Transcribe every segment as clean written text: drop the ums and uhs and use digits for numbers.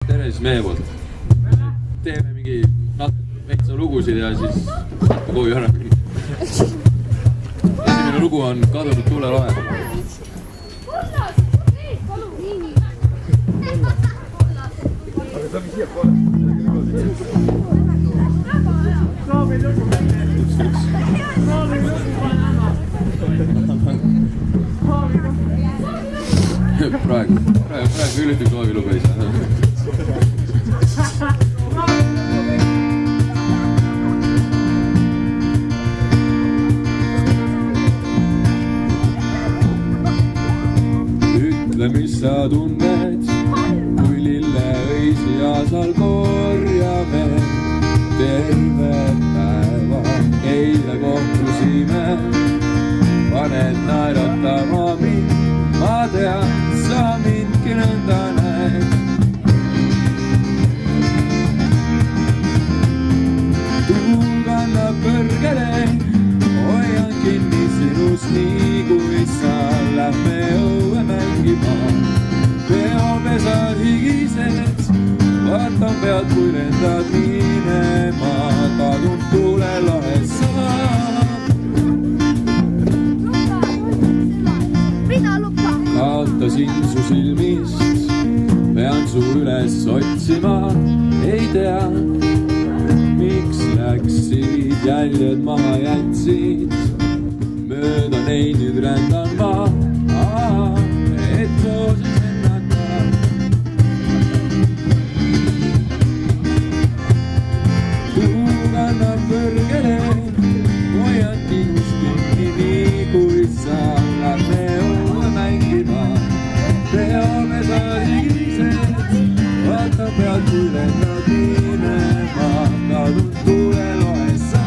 tere siis meie poolt. Teeme mingi väikse lugusid ja siis koju ära minna. Esimene lugu on Kadunud tuulelaev. Praegu küll ühtegi loovilugu ei saa. Ütle, mis sa tunned, kui lilleõisi aasal korjame. Terve päeva eile kohtusime, paned naeratama mind. Ma tean, sa mindki nõnda näed. Tuul kannab kõrgele, hoian kinni sinust nii kui sa. Lähme õue mängima, peopesa higised. Vaatan pealt, kui lendad minema, kadunud tuulelaes sa. Kaotasin su silmist, pean su üles otsima. Ei tea, miks läksid, jäljed maha jätsid. Mööda neid nüüd rändan ma, et kooses ennata. Tuul kannab kõrgele, hoian kinust kinni nii kui sa. Lähme õue mängima, peopesa higised. Vaatan pealt, kui lendad minema, kadunud tuuleloes sa.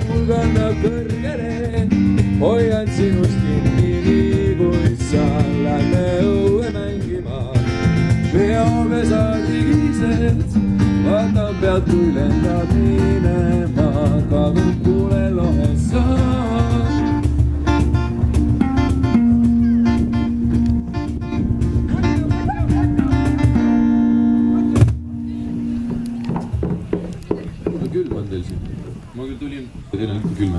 Tuul kannab kõrgele, hoian sinust kinni nii kui sa. Lähme õue mängima, peopesa higised. Vaatan pealt, kui lendad minema, kadunud tuuleloes sa. Külm on teil siin. Ma küll tulin, teil on külm.